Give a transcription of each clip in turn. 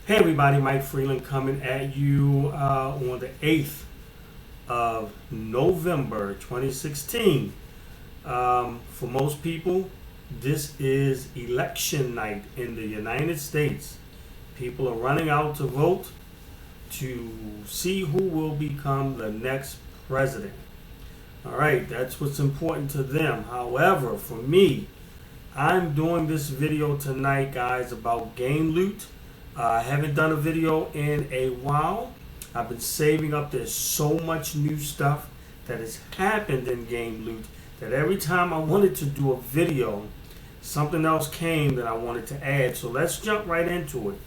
Hey everybody, Mike Freeland coming at you on the 8th of November 2016. For most people, this is election night in the United States. People are running out to vote to see who will become the next president. All right, that's what's important to them. However, for me, I'm doing this video tonight, guys, about game loot. I haven't done a video in a while. I've been saving up. There's so much new stuff that has happened in game loot that every time I wanted to do a video, something else came that I wanted to add. So let's jump right into it.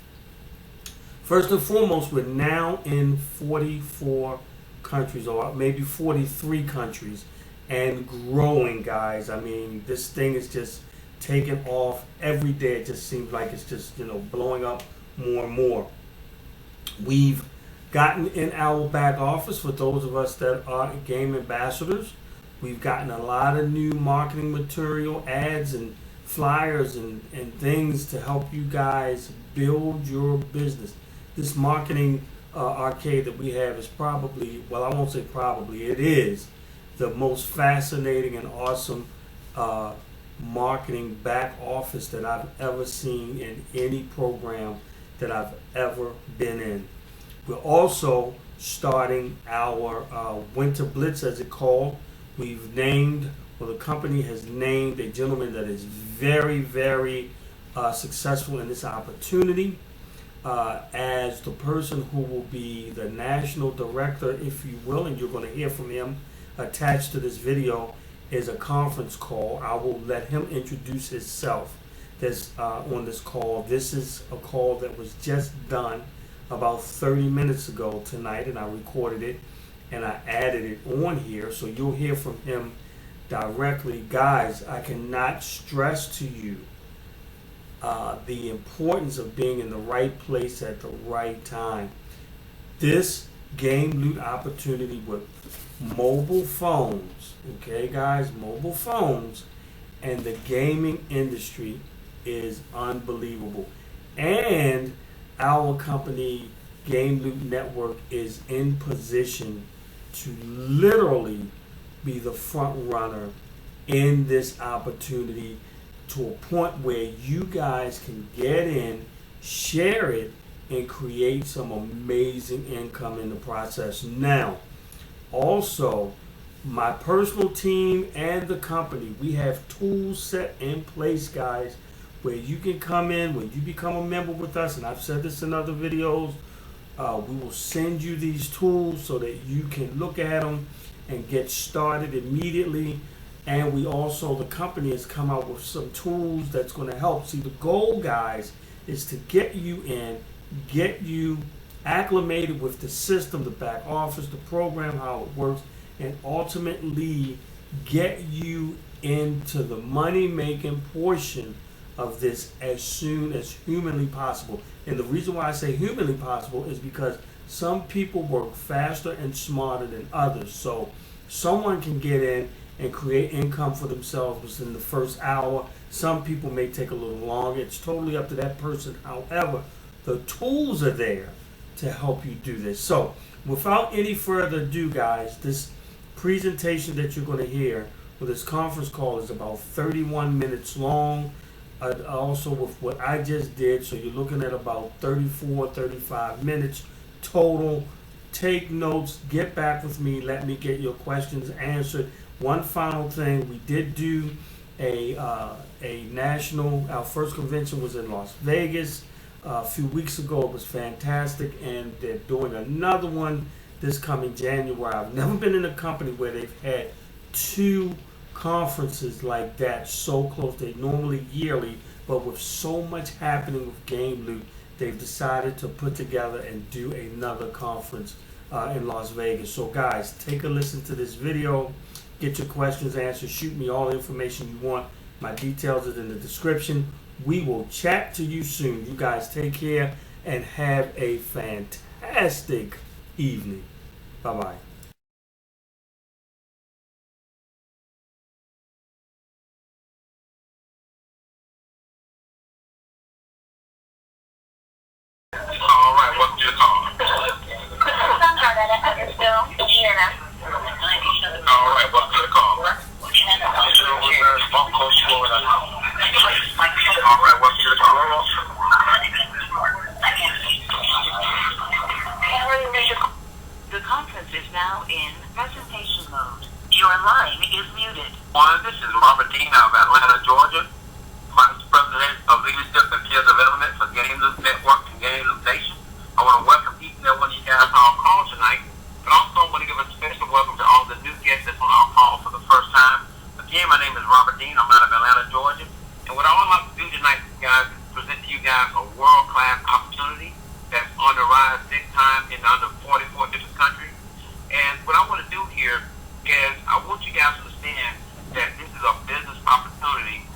First and foremost, we're now in 44 countries, or maybe 43 countries, and growing, guys. I mean, this thing is just taking off every day. It just seems like it's just, blowing up more and more. We've gotten in our back office, for those of us that are game ambassadors, we've gotten a lot of new marketing material, ads and flyers and things to help you guys build your business. This marketing arcade that we have is probably, well, I won't say probably, it is the most fascinating and awesome marketing back office that I've ever seen in any program that I've ever been in. We're also starting our Winter Blitz, as it's called. We've named, well, the company has named a gentleman that is very, very successful in this opportunity as the person who will be the national director, if you will, and you're going to hear from him. Attached to this video is a conference call. I will let him introduce himself on this call. This is a call that was just done about 30 minutes ago tonight, and I recorded it and I added it on here, so you'll hear from him directly. Guys, I cannot stress to you the importance of being in the right place at the right time. This game loot opportunity with mobile phones, okay guys, mobile phones, and the gaming industry is unbelievable. And our company, Game Loot Network, is in position to literally be the front runner in this opportunity, to a point where you guys can get in, share it, and create some amazing income in the process. Now, also, my personal team and the company, we have tools set in place, guys, where you can come in when you become a member with us, and I've said this in other videos. We will send you these tools so that you can look at them and get started immediately. And we also, the company has come out with some tools that's going to help. See, the goal, guys, is to get you in, get you acclimated with the system, the back office, the program, how it works, and ultimately get you into the money-making portion of this as soon as humanly possible. And the reason why I say humanly possible is because some people work faster and smarter than others. So someone can get in and create income for themselves within the first hour. Some people may take a little longer. It's totally up to that person. However, the tools are there to help you do this. So without any further ado, guys, this presentation that you're going to hear with this conference call is about 31 minutes long. Also with what I just did, so you're looking at about 34, 35 minutes total. Take notes, get back with me, let me get your questions answered. One final thing, we did do a national, our first convention was in Las Vegas a few weeks ago. It was fantastic, and they're doing another one this coming January. I've never been in a company where they've had two conferences like that so close. They normally yearly, but with so much happening with Game Loot, they've decided to put together and do another conference in Las Vegas. So guys, take a listen to this video, get your questions answered, shoot me all the information you want. My details are in the description. We will chat to you soon. You guys take care and have a fantastic evening. Bye-bye. world-class opportunity that's on the rise this time in under 44 different countries. And what I want to do here is I want you guys to understand that this is a business opportunity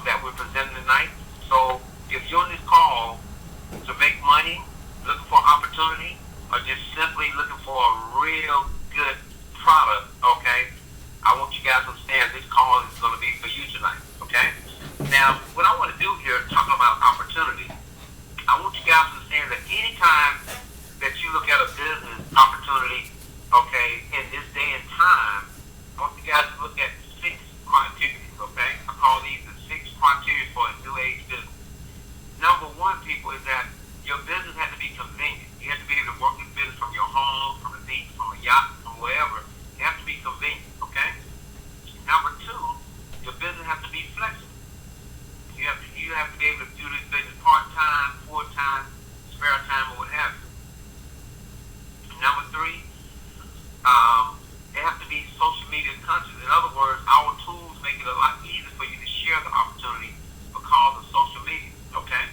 that we're presenting tonight. So if you're on this call to make money, looking for opportunity, or just simply looking for a real good product, okay, I want you guys to understand this call is going to be for you tonight, okay? Now, what I want to do here, talking about opportunity, I want you guys to understand that anytime that you look at a business opportunity, okay, in this day and time, I want you guys to look at 6 criteria, okay? I call these the 6 criteria for a new age business. Number 1, people, is that your business has to be convenient. You have to be able to work this business from your home, from the beach, from a yacht, from wherever. It has to be convenient, okay? Number 2, your business has to be flexible. You have to be able to do this business part-time, full-time, spare time, or what have you. Number 3, it has to be social media conscious. In other words, our tools make it a lot easier for you to share the opportunity because of social media, okay?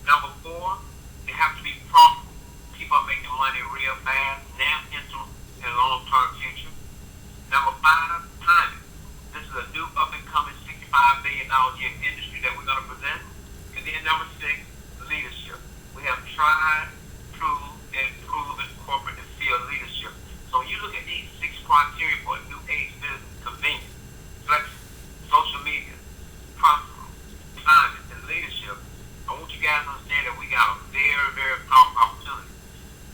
Number 4, it has to be profitable. People are making money real fast, now into a long-term future. Number 5, timing. This is a new up-and-coming $65 billion a year industry that we're going to present. And then number 6, leadership. We have tried, proved, and proven corporate and field leadership. So when you look at these 6 criteria for a new age business: convenience, flexible, social media, profitable, timing, and leadership, I want you guys to understand that we got a very, very powerful opportunity.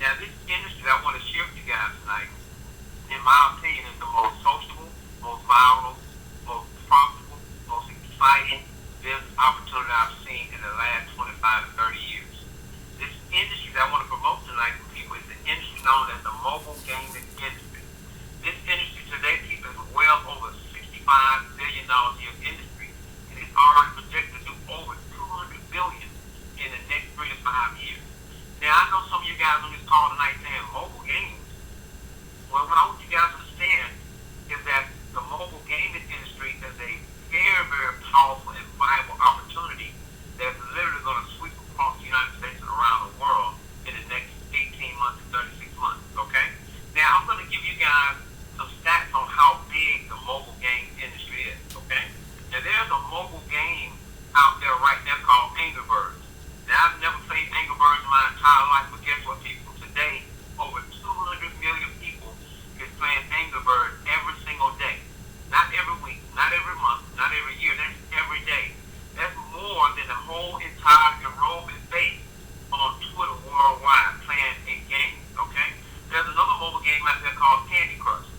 Now, this industry that I want to share with you guys tonight, in my opinion, is the most sociable, most viral, most profitable, most exciting business opportunity I've seen in the last 25 to 30 years. This industry that I want to promote tonight for people is the industry known as the mobile gaming industry. This industry today, people, is well over $65 billion a year industry, and it's already projected to do over $200 billion in the next 3 to 5 years. Now, I know some of you guys on this call tonight saying mobile games. Well, what I want you guys to understand is that the mobile gaming industry is a very, very powerful and viable opportunity that's literally going to sweep across the United States and around the world in the next 18 months to 36 months, okay? Now, I'm going to give you guys some stats on how big the mobile game industry is, okay? Now, there's a mobile game out there right now called Angry Birds. Now, I've never played Angry Birds in my entire life, but guess what, people? Today, over 200 million people is playing Angry Birds every single day. Not every week, not every month, not every year. That's every day. That's more than the whole entire enrollment base on Twitter worldwide playing a game, okay? There's another mobile game out there called Candy Crush.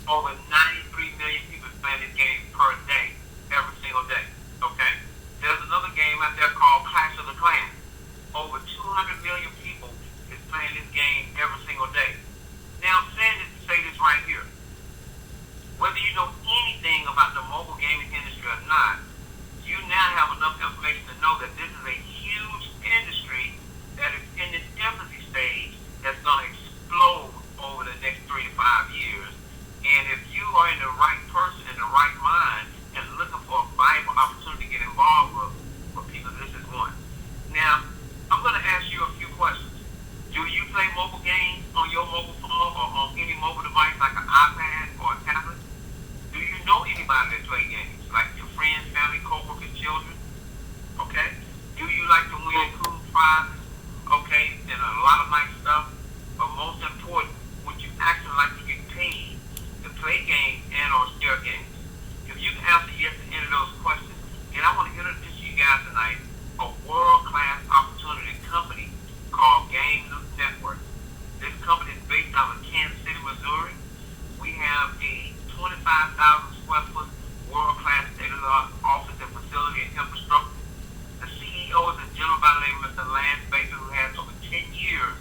Over 93 million people playing this game per day, every single day, okay? There's another game out there called Clash of the Clans. Over 200 million people is playing this game every single day. Now, I'm saying this to say this right here. Whether you know anything about the mobile gaming industry or not, you now have enough information to know that this is a huge industry that is in its infancy stage that's going to explode over the next 3 to 5 years. And if you are in the right person, in the right mind, and looking for a viable opportunity to get involved with, for people, this is one. Now, I'm going to ask you a few questions. Do you play mobile games on your mobile phone or on any mobile device like an iPad or a tablet? Do you know anybody that play games, like your friends, family, co-workers, children? Okay? Do you like to win cool prizes? Okay? And a lot of nice stuff? But most important, would you actually like to get paid to play games and or share games? If you can answer yes to any of those questions, then I want to introduce you guys tonight a world-class opportunity company called Game Loop Network. This company is based out of Kansas City, Missouri. We have a 25,000 square foot world-class state-of-the-art office and facility and infrastructure. The CEO is a gentleman by the name of Mr. Lance Baker, who has over 10 years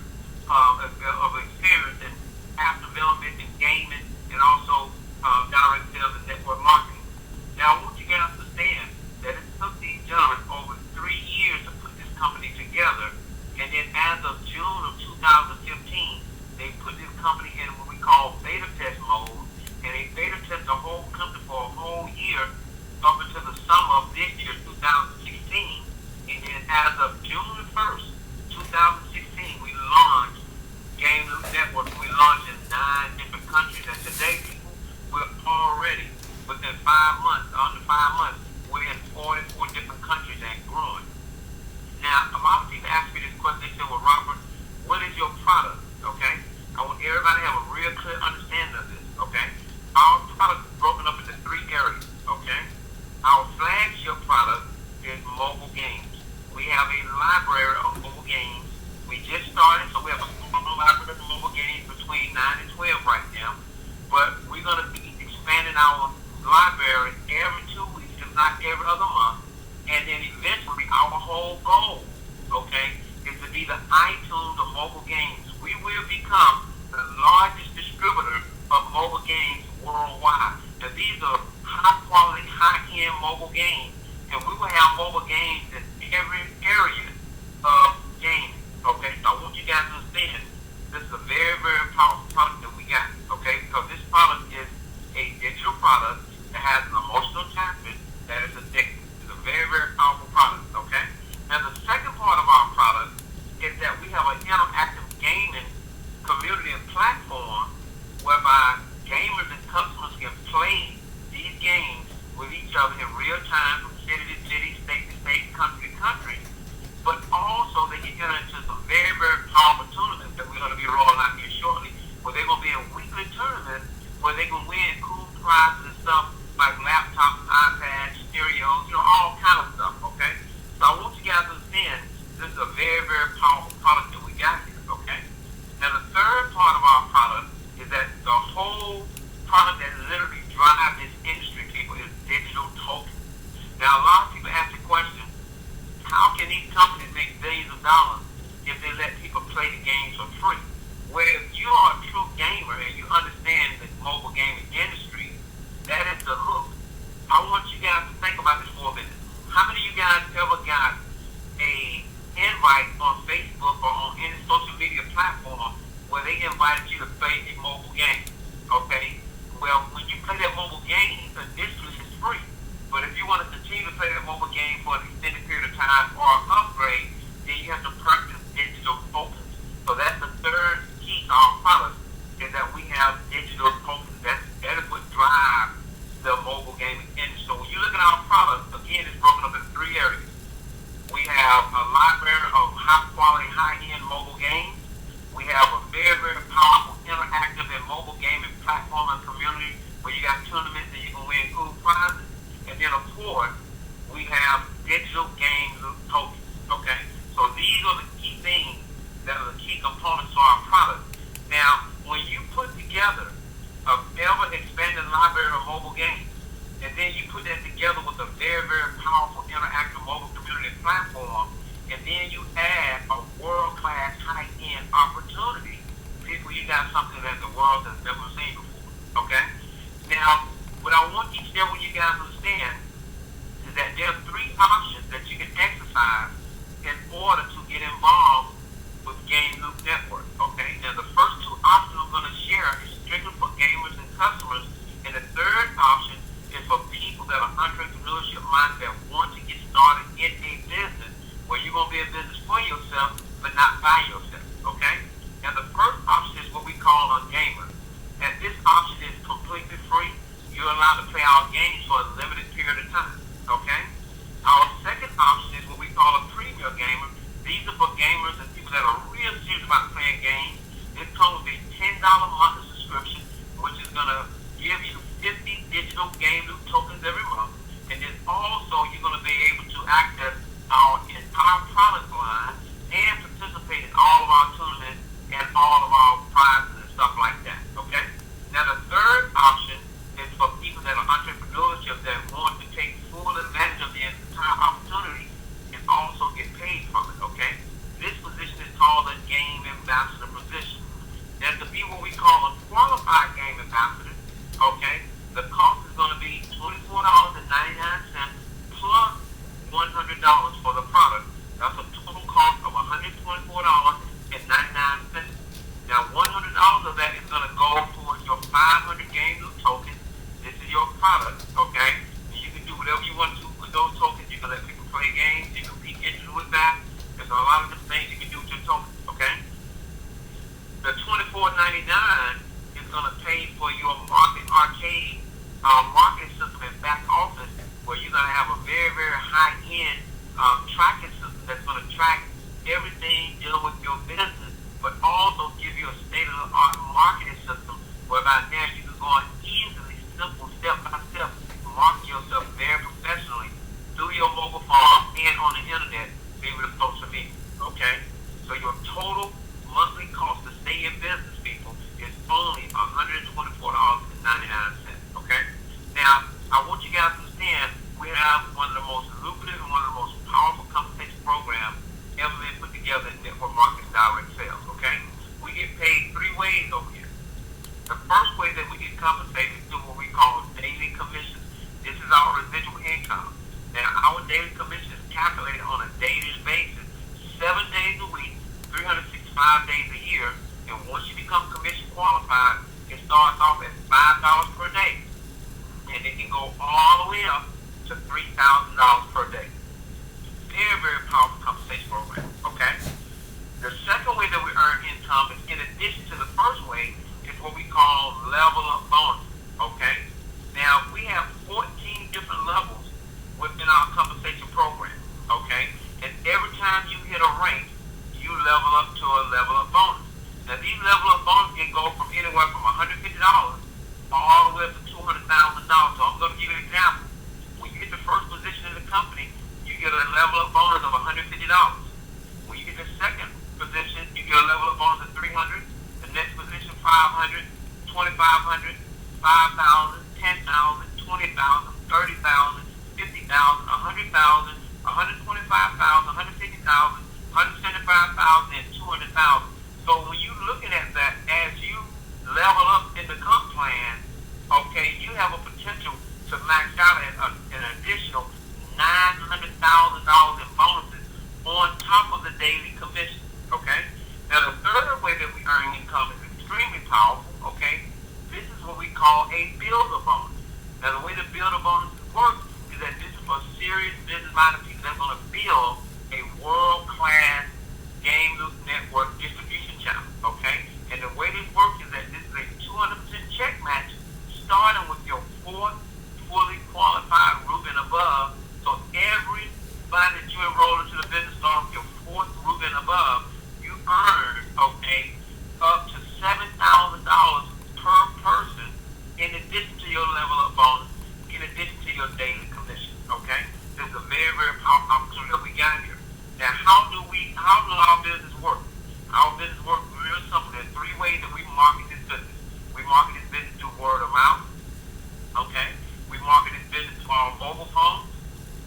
of experience in app development and gaming, and also direct sales and network marketing. Now, I want you guys to understand that it took these gentlemen over 3 years to put this company together, and then as of June of 2015, they put this company in what we call beta test mode, and they beta test the whole company for a whole year up until the summer of this year, 2016, and then as of June 1st, iTunes of mobile games. We will become the largest distributor of mobile games worldwide. Now these are high quality, high end mobile games, and we will have mobile games in every area of gaming. Okay, so I want you guys to understand this is a very, very powerful product that we got. Okay, because this product is a digital product that has an emotional attachment that is addictive. It's a very, very powerful product. Okay, now the second part of our product is that we have an interactive gaming community and platform whereby gamers and customers can play these games with each other in real time from city to city, state to state, country to country. But also they can enter into some very, very powerful tournaments that we're going to be rolling out here shortly, where they're going to be in weekly tournaments where they can win cool prizes and stuff like laptops, iPads, stereos, all kind of stuff, okay? So I want you guys to understand this is a very, very powerful product that we got here, okay? Now the third part of our product is that the whole product that literally drives this industry, people, is digital tokens. Now a lot of people ask the question, how can these companies make billions of dollars if they let people play the games for free? Well, if you are a true gamer and you understand the mobile gaming industry, that is the hook. I want you guys to think about this for a minute. How many of you guys ever got a invite on Facebook or on any social media platform where they invited you to play a mobile game? Okay? Well, when you play that mobile game, initially it's free. But if you want to continue to play that mobile game for an extended period of time or upgrade, then you have to purchase digital tokens. So that's the third key to our product, is that we have digital tokens. That is what drives the mobile gaming industry. So when you look at our product, again, it's broken up into three areas. We have a library of high-quality, high-end mobile games. We have a very, very powerful interactive and mobile gaming platform and community where you got tournaments and you can win cool prizes. And then, of course, we have digital games tokens, okay? So these are the key things that are the key components to our product. Now, when you put together a ever-expanding library of mobile games, and then you put that together with a very, very powerful interactive mobile community platform, and then you add a world-class high-end opportunity, people, you got something that the world has never seen before, okay? Now, what I want each and every one of you guys to understand is that there are three options that you can exercise in order to get involved with Game Loop Network, okay? Now, the first two options I'm going to share is strictly for gamers and customers, and the third option is for people that are entrepreneurship minded that want to get started in a business where you're going to be a business for yourself, but not by yourself, okay? Now, the first option is what we call a gamer, and this option is completely free. You're allowed to play our games for a limited period of time, okay? Our second option is what we call a premier gamer. These are for gamers and people that are real serious about playing games. This comes with a $10 monthly subscription, which is going to give you 50 digital Game Loop tokens every month. And then also you're going to be able to access our entire product line and participate in all of our tournaments and all of our prizes and stuff like that, okay? Now the third option is for people that are entrepreneurship that want to take full advantage of the entire opportunity and also get paid from it, okay? This position is called a game ambassador position. Now to be what we call a qualified game ambassador, okay, the cost is going to be $24.99 plus $100 a level up bonus. Now these level up bonuses can go from anywhere from $150 all the way up to $200,000. So I'm going to give you an example. When you get the first position in the company, you get a level up bonus of $150. When you get the second position, you get a level up bonus of $300. The next position, $500, $2,500, $5,000, $10,000, $20,000, $30,000, $50,000, $100,000, $125,000, $150,000, $175,000, and $200,000. So when you're looking at that, as you level up in the comp plan, okay, you have a potential to max out at an additional $900,000 in bonuses on top of the daily commission. Okay. Now the third way that we earn income is extremely powerful. Okay. This is what we call a builder bonus. Now the way the builder bonus works is that this is for serious business-minded people that are going to build a world-class Game Loop Network distribution channel. Okay. And the way this works is that this is a 200% check match starting with your fourth fully qualified Ruby and above. So everybody that you enroll into the business starting with your fourth Ruby and above, you earn, okay, up to $7,000 per person in addition to your level of bonus, in addition to your daily commission. Okay? This is a very, very powerful opportunity that we got here. Now, how do our business work? Our business works real simple. There's three ways that we market this business. We market this business through word of mouth. Okay? We market this business to our mobile phones,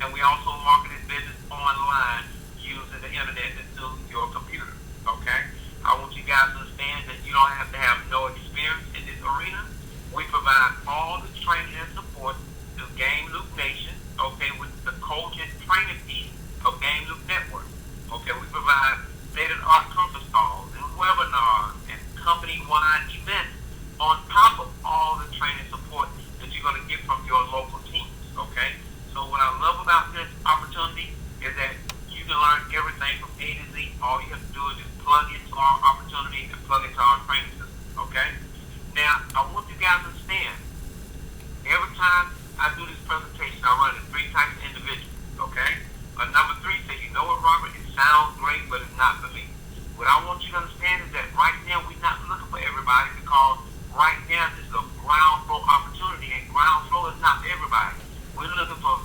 and we also market this business online using the internet and through your computer. Okay? I want you guys to understand that you don't have to have no experience in this arena. We provide all the training and support through Game Loop Nation, okay, with the coach and training piece of Game Loop Network. Okay, we provide state-of-the-art conference calls and webinars and company-wide events on top of all the training support that you're going to get from your local teams. Okay, so what I love about this opportunity is that you can learn everything from A to Z. All you have to do is just plug into our opportunity and plug into our training system. Okay, now I want you guys to understand, every time I do this presentation, I run into three types of individuals. Okay, number three says, you know what, Robert, it sounds great, but it's not for me. What I want you to understand is that right now we're not looking for everybody, because right now this is a ground floor opportunity, and ground floor is not for everybody. We're looking for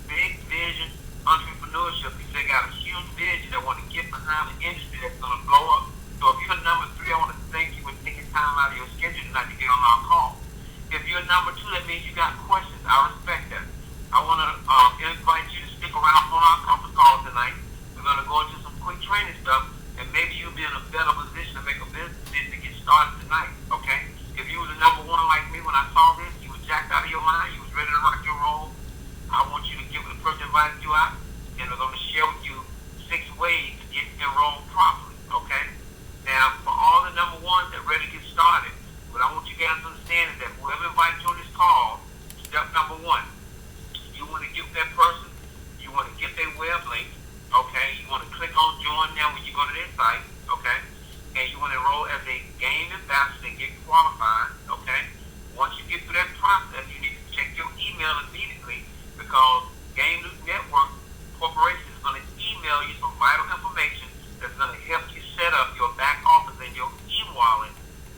big vision entrepreneurship. People that got a huge vision that want to get behind an industry that's going to blow up. So if you're number three, I want to thank you for taking time out of your schedule tonight to get on our call. If you're number two, that means you got questions. I respect that. I want to invite you to stick around for our conference call tonight. We're going to go into some quick training stuff, and maybe you'll be in a better position to make a business decision to get started tonight. Okay? If you was a number one like me when I saw this, you was jacked out of your mind, you was ready to rock your roll, I want you to give the person that invited you out, and we're going to share with you 6 ways to get enrolled properly. Okay? Now, for all the number ones that are ready to get started, what I want you guys to understand is that whoever invites you on this call, step number 1, you want to give that person, you want to get their web link, okay? You want to click on join now when you go to their site, okay? And you want to enroll as a game ambassador and get qualified, okay? Once you get through that process, you need to check your email immediately, because Game Loop Network Corporation is going to email you some vital information that's going to help you set up your back office and your e-wallet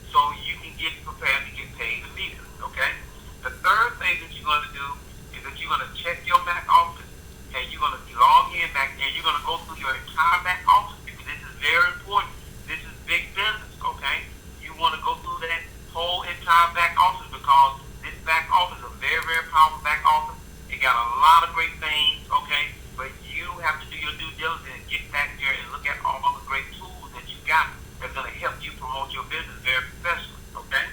so you can get prepared to get paid immediately, okay? The third thing that you're going to do is that you're going to check your back office, and you're going to log in back there. You're going to go through your entire back office, because this is very important. This is big business, okay? You want to go through that whole entire back office, because this back office is a very, very powerful back office. It got a lot of great things, okay? But you have to do your due diligence and get back there and look at all the great tools that you got that's going to help you promote your business very professionally, okay?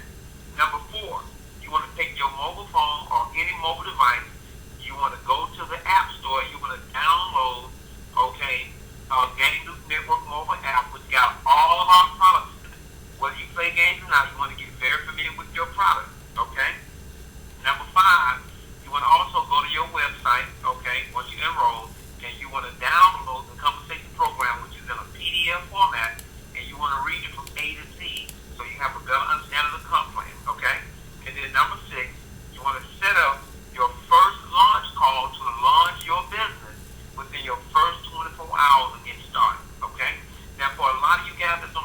Number 4, you want to take your mobile phone or any mobile device. You want to go to the App Store. You want to download, okay, Game Loop Network mobile app, which got all of our products in it. Whether you play games or not, you want to get very familiar with your product, okay? Number 5, you want to also go to your website, okay, once you enroll, and you want to download the compensation program, which is in a PDF format, and you want to read it from A to Z so you have a better understanding of the comp plan, okay? And then number 6, you want to set up your first launch call to launch your business within your first 24 hours of getting started, okay? Now, for a lot of you guys that's on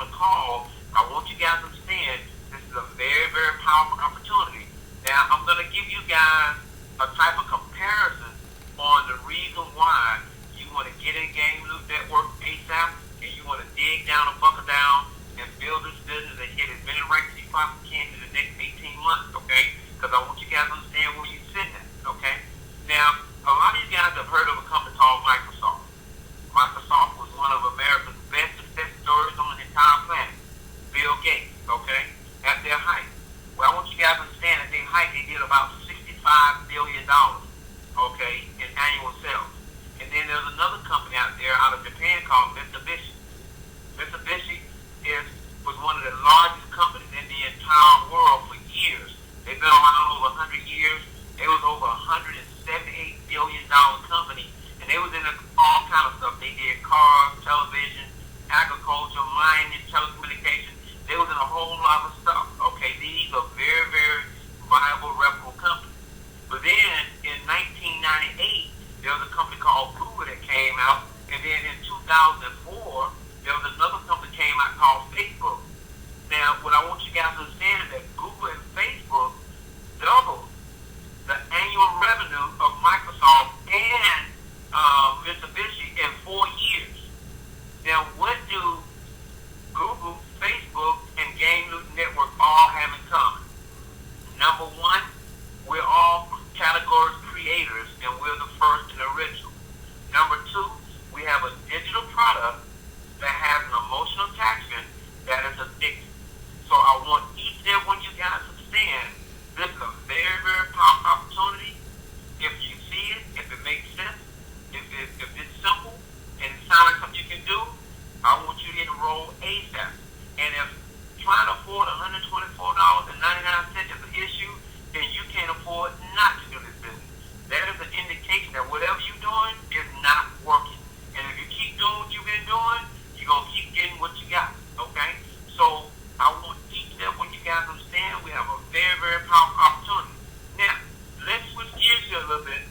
head down or buckle down and build this business and hit as many ranks as you possibly can in the next 18 months, okay? Because I want you guys to understand where you're sitting at, okay? Now, a lot of you guys have heard of a company called Microsoft. Microsoft was one of America's best success stories on the entire planet. Bill Gates, okay, at their height. Well, I want you guys to understand at their height, they did about $65 billion, okay, in annual sales. And then there's another company out there out of Japan called Mitsubishi. Mitsubishi was one of the largest companies in the entire world for years. They've been around over 100 years. They was over $178 billion company, and they was in all kind of stuff. They did cars, television, agriculture, mining, telecommunications. They was in a whole lot of stuff. Okay, these are very, very viable, reputable companies. But then in 1998, there was a company called Google that came out, and then in 2004, there was another company came out called Facebook. Now, what I want you guys to understand is that Google and Facebook doubled the annual revenue of Microsoft and Mitsubishi in 4 years. Now, what do Google, Facebook, and Game Network all have in common? Number one, we're all category creators, and we're the first and original. Number two, we have a digital product that has an emotional attachment that is addictive. So I want each and every one of you guys to understand this is a very, very powerful opportunity. If you see it, if it makes sense, if it's simple, and it sounds like something you can do, I want you to enroll ASAP. And if trying to afford $124.99 is an issue, then you can't afford not to do this business. That is an indication that whatever you're doing is not working. And if you keep doing what you've been doing, you're going to keep getting what you got, okay? So I want each and every one of you guys to understand we have a very, very powerful opportunity. Now, let's switch gears here a little bit,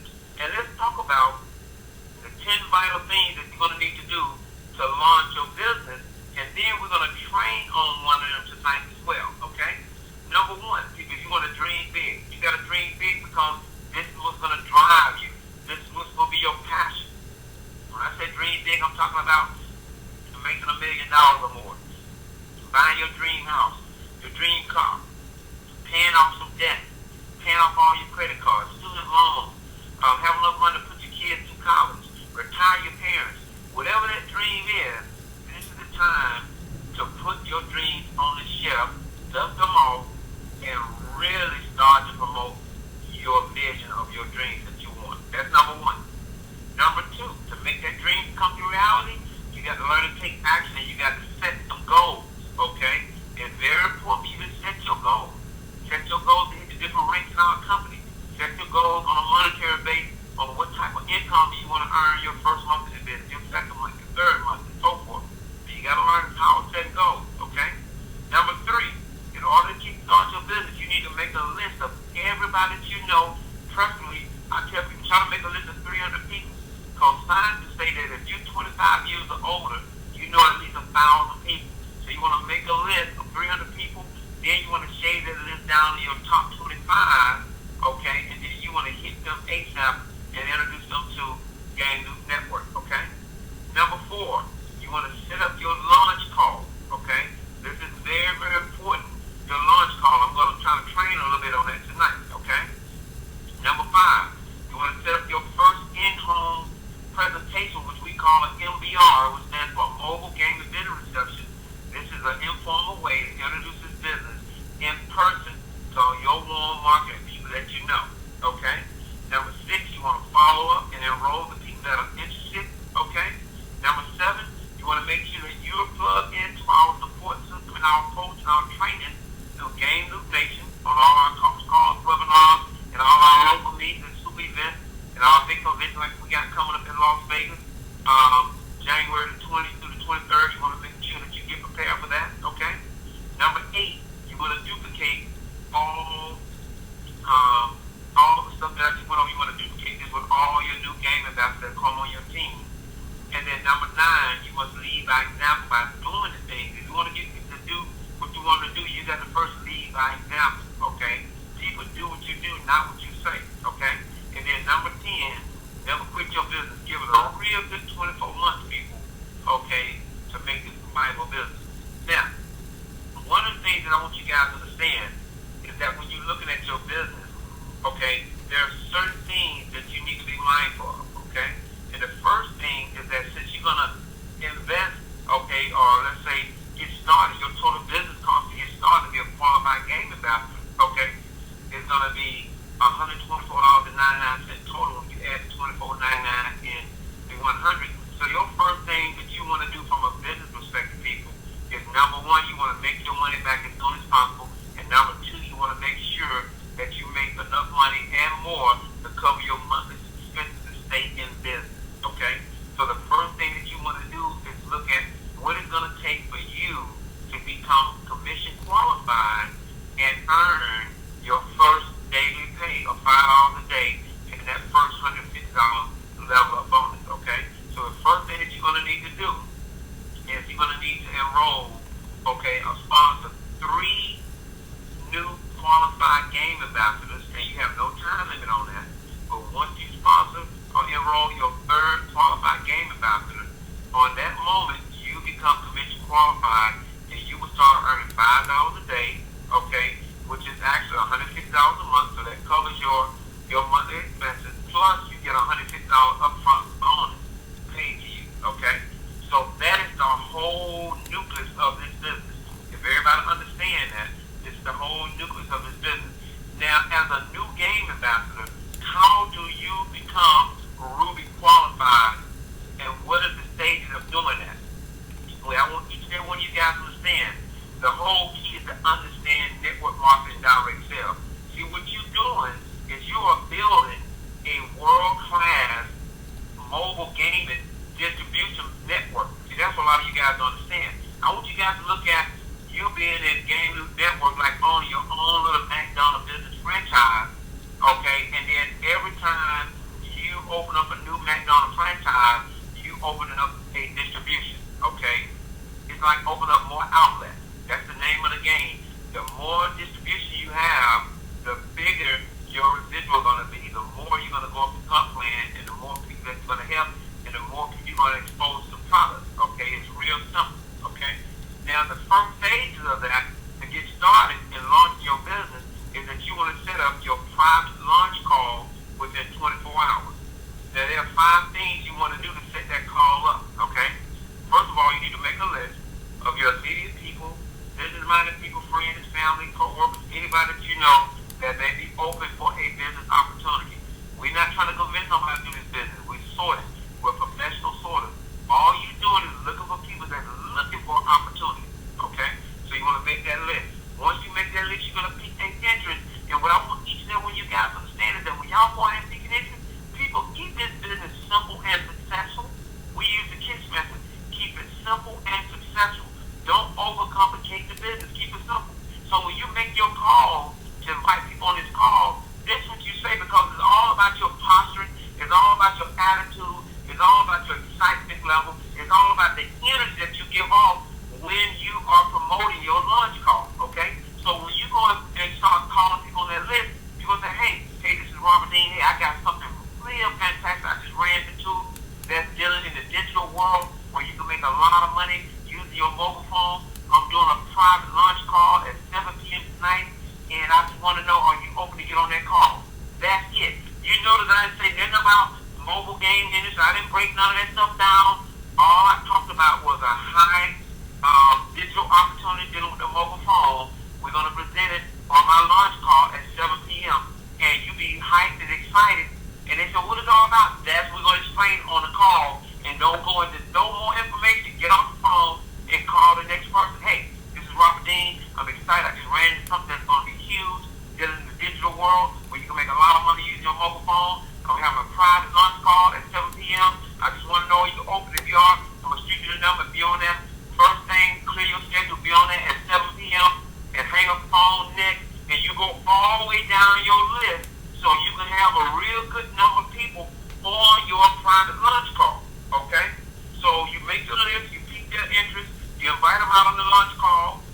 and let's talk about the 10 vital things that you're going to need to do to launch your business, and then we're going to train on one of them tonight as well, okay? Number one, if you want to dream big, you got to dream big because this is what's going to drive you. This is what's going to be your passion. When I say dream big, I'm talking about making $1 million or more, buying your dream house, your dream car, paying off some debt, paying off all your credit cards, student loans, having enough money to put your kids through college, retire your parents. Whatever that dream is, this is the time to put your dreams on the shelf, dust them off, and really start to promote your vision of your dreams that you want. That's number one. Number two, to make that dream come to reality, you got to learn to take action and you got to set some goals, okay? It's very important for you to set your goals. Set your goals to hit the different ranks in our company. Set your goals on a monetary base on what type of income do you want to earn your first month in the business, your second month, your third month, and so forth. So you got to learn how to set goals, okay? Number three, in order to keep starting your business, you need to make a list of everybody that you know. Preferably, I tell people, try to make a list of 300 people. Because scientists say that if you're 25 years or older, you know at least 1,000 people. So you want to make a list of 300 people, then you want to shade that list down to your top 25, okay, and then you want to hit them ASAP and introduce them to Game Network, okay? Number four, you want to set up your launch call, okay? This is very, very important. Your launch call, I'm going to try to train a little bit on that tonight, okay? Number five, you want to set up your first in-home presentation, which we call an MBR, which stands for Mobile Game and Video Reception. This is an informal way to introduce this business in person to your warm market. If you your business. Now, one of the things that I want you guys to understand is that when you're looking at your business, okay, there are certain things that you need to be mindful of, okay? And the first thing is that since you're going to invest, okay, or let's say get started, your total business cost to get started to be a qualified game ambassador, okay, is going to be $124.99 total when you add the $24.99 in the 100. So your first thing that you want to do from a business perspective, people, is number one, you want to make your money back as soon as possible, and number two, you want to make sure that you make enough money and more to cover your monthly expenses to stay in business, okay? So the first thing that you want to do is look at what it's going to take for you to become commission qualified and earn your first daily pay of $5 a day and that first $150 level of bonus, okay? So the first thing that you're going to need to do is you're going to need to enroll, okay, or sponsor 3 new qualified game ambassadors, and you have no time limit on that. But once you sponsor or enroll your 3rd qualified game ambassador, on that moment you become commission qualified, and you will start earning $5 a day, okay, which is actually $150 a month. So that covers your monthly expenses. Plus, you get $150 upfront bonus paid to you, okay? So that is the whole nucleus of this business. If everybody understand that, it's the whole nucleus of this business. Now, as a new game ambassador, how do you become Ruby qualified, and what are the stages of doing that? Well, I want each and every one of you guys to understand, the whole key is to understand network marketing direct sales. See, what you're doing is you are building a world-class mobile gaming distribution network. See, that's what a lot of you guys don't understand. I want you guys to look at you being in Game Loop Network like owning your own little McDonald's business franchise, okay? And then every time you open up a new McDonald's franchise, you open up a distribution, okay? It's like open up more outlets. That's the name of the game. The more distribution you have, the bigger your residual is going to be. The more you're going to go up the comp plan, and the more people that's going to help, and the more people you're going to expose to products, okay? It's real simple, okay? Now, the first stages of that to get started and launch your business is that you want to set up your private launch call within 24 hours. Now, there are 5 things you want to do to set that call up, okay? First of all, you need to make a list of your immediate people, business-minded people, friends, family, co-workers, anybody that you know that may be open for a business opportunity. We're not trying to convince nobody to do this business. We sort it. We're professional sorters. All you're doing is looking for people that are looking for opportunity, okay? So you want to make that list. Once you make that list, you're going to pique their interest. And what I want each and every one of you guys to understand is that when y'all go out and pique an interest, people, keep this business simple and successful. We use the KISS method. Keep it simple and successful. Don't overcomplicate the business. Keep it simple. So when you make your call to invite people on this call, this is what you say, because it's all about your posturing, it's all about your attitude, it's all about your excitement level, it's all about the energy that you give off when you are promoting your launch call, okay? So when you go and start calling people on that list, you're going to say, hey, this is Robert Dean, hey, I got something real fantastic I just ran into that's dealing in the digital world where you can make a lot of money using your mobile phone. I'm doing a private launch call at 7 p.m. tonight, and I just want to know, are you open to get on that call? That's it. You notice I didn't say nothing about mobile game industry. I didn't break none of that stuff down. All I talked about was a high digital opportunity dealing with the mobile phone. We're going to present it on my launch call at 7 p.m. And you be hyped and excited. And they said, what is it all about? That's what we're going to explain on the call. And don't go into no more information. Get off the phone and call the next person. Hey, this is Robert Dean. I'm excited. I just ran into something that's going to be huge dealing in the digital world where you can make a lot of money using your mobile phone. I'm having a private launch call at 7 p.m. I just want to know if you're open. If you are, I'm going to shoot you the number. Be on there. First thing, clear your schedule. Be on there at 7 p.m. and hang up the phone next. And you go all the way down your list so you can have a real good number of people on your private launch call. Okay? So you make your list. You pique their interest. You invite them out on the launch call.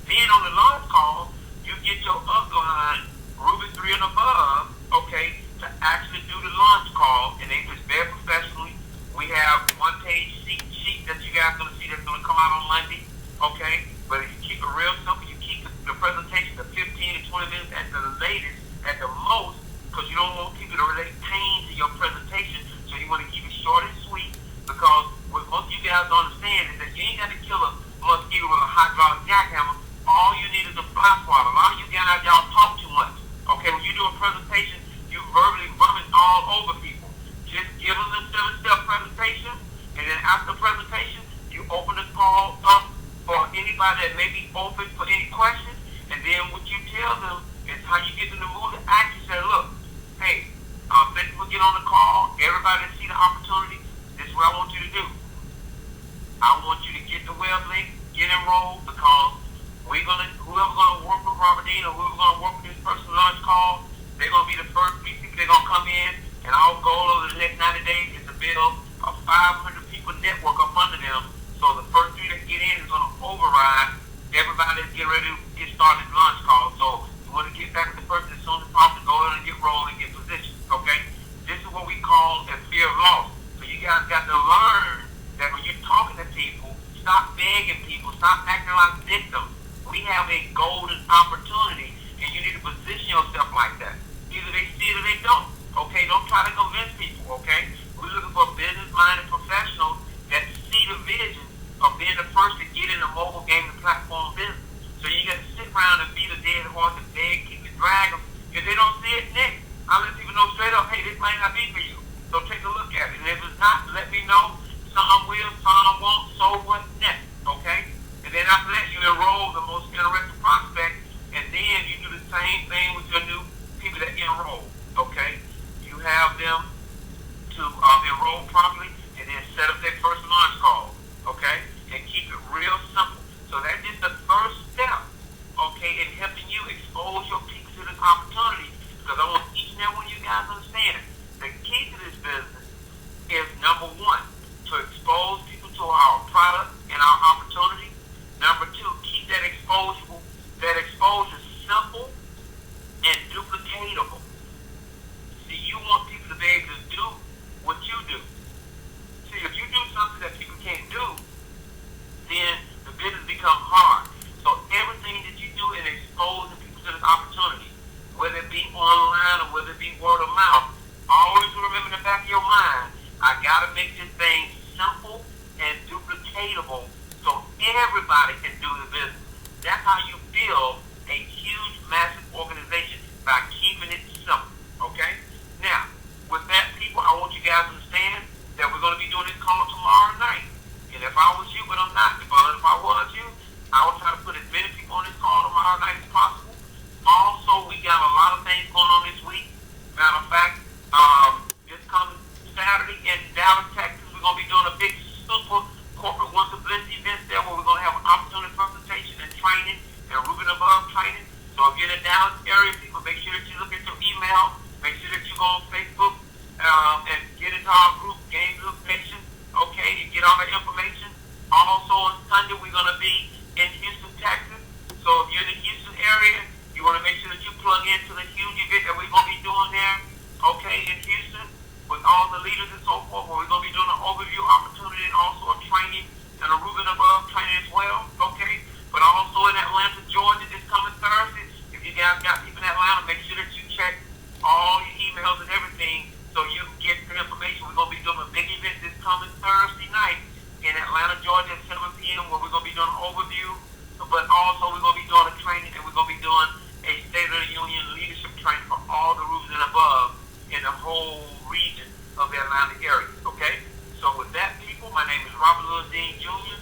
Then on the launch call, you get your upline, Ruby 3 and above, okay, to actually do the launch call, and they do it very professionally. We have one-page sheet that you guys are going to see that's going to come out on Monday. presentation, you verbally vomit all over people. Just give them the 7-step presentation, and then after the presentation, you open the call up for anybody that may be open for any questions, and then what you tell them is how you get them to move to action. Say, look, hey, let people get on the call, everybody see the opportunity, this is what I want you to do. I want you to get the web link, get enrolled, because whoever's gonna work with Robert Dean or whoever's gonna work with this personal launch call, they're gonna be the first three people that are gonna come in, and our goal over the next 90 days is to build a 500 people network up under them. So the first three that get in is gonna override everybody that's getting ready to get started launch call. So you want to get back to the person as soon as possible, go in and get rolling and get positioned. Okay? This is what we call a fear of loss. So you guys got to learn that when you're talking to people, stop begging people, stop acting like victims. We have a golden opportunity, and you need to position yourself like that. Either they see it or they don't. Okay? Don't try to convince people. Okay? We're looking for business-minded professionals that see the vision of being the first to get in the mobile gaming platform business. So you got to sit around and beat a dead horse and beg, keep it, drag them. If they don't see it next, I'll let people know straight up, hey, this might not be for you. So take a look at it. And if it's not, let me know. Some will, some won't. So what next? Okay? And then after that, you enroll the most interesting prospect, and then you do the same thing with your new people that enroll. Okay? You have them to enroll properly and then set up their first launch call. Okay? And keep it real simple. So that's just the first step, okay, in helping you expose your people to this opportunity. Because I want each and every one of you guys to understand the key to this business is, number one, to expose people to our product and our opportunity. Number two, keep that exposure simple and duplicatable. See, you want people to be able to do what you do. See, if you do something that people can't do, then the business becomes hard. So everything that you do in exposing people to this opportunity, whether it be online or whether it be word of mouth, always remember in the back of your mind, I got to make this thing simple and duplicatable so everybody can do the business. That's how you build a huge, massive organization, by keeping it simple. Okay? Now, with that, people, I want you guys to understand that we're going to be doing this call tomorrow night. And if I was you, but I'm not, if I was you, I would try to put as many people on this call tomorrow night as possible. Also, we got a lot of things going on this week. Matter of fact, this coming Saturday in Dallas, Texas, we're going to be doing a big super corporate Once a Bliss event there, where we're going to have an opportunity presentation and training and Ruben Above training. So if you're in the Dallas area, people, make sure that you look at your email, make sure that you go on Facebook and get into our group, Game Group Nation, okay, and get all that information. Also on Sunday, we're going to be in Houston, Texas. So if you're in the Houston area, you want to make sure that you plug into the huge event that we're going to be doing there, okay, in Houston, with all the leaders and so forth, where we're going to be doing an overview opportunity and also a training and a Ruben Above training as well, okay? But also in Atlanta, Georgia, this coming Thursday, if you guys got people in Atlanta, make sure that you check all your emails and everything so you can get the information. We're going to be doing a big event this coming Thursday night in Atlanta, Georgia at 7 p.m. where we're going to be doing an overview, but also we're going to be doing a training, and we're going to be doing a State of the Union leadership training for all the Rubens and Above in the whole region of the Atlanta area, okay? So with that, people, my name is Robert Lewis Dean Jr.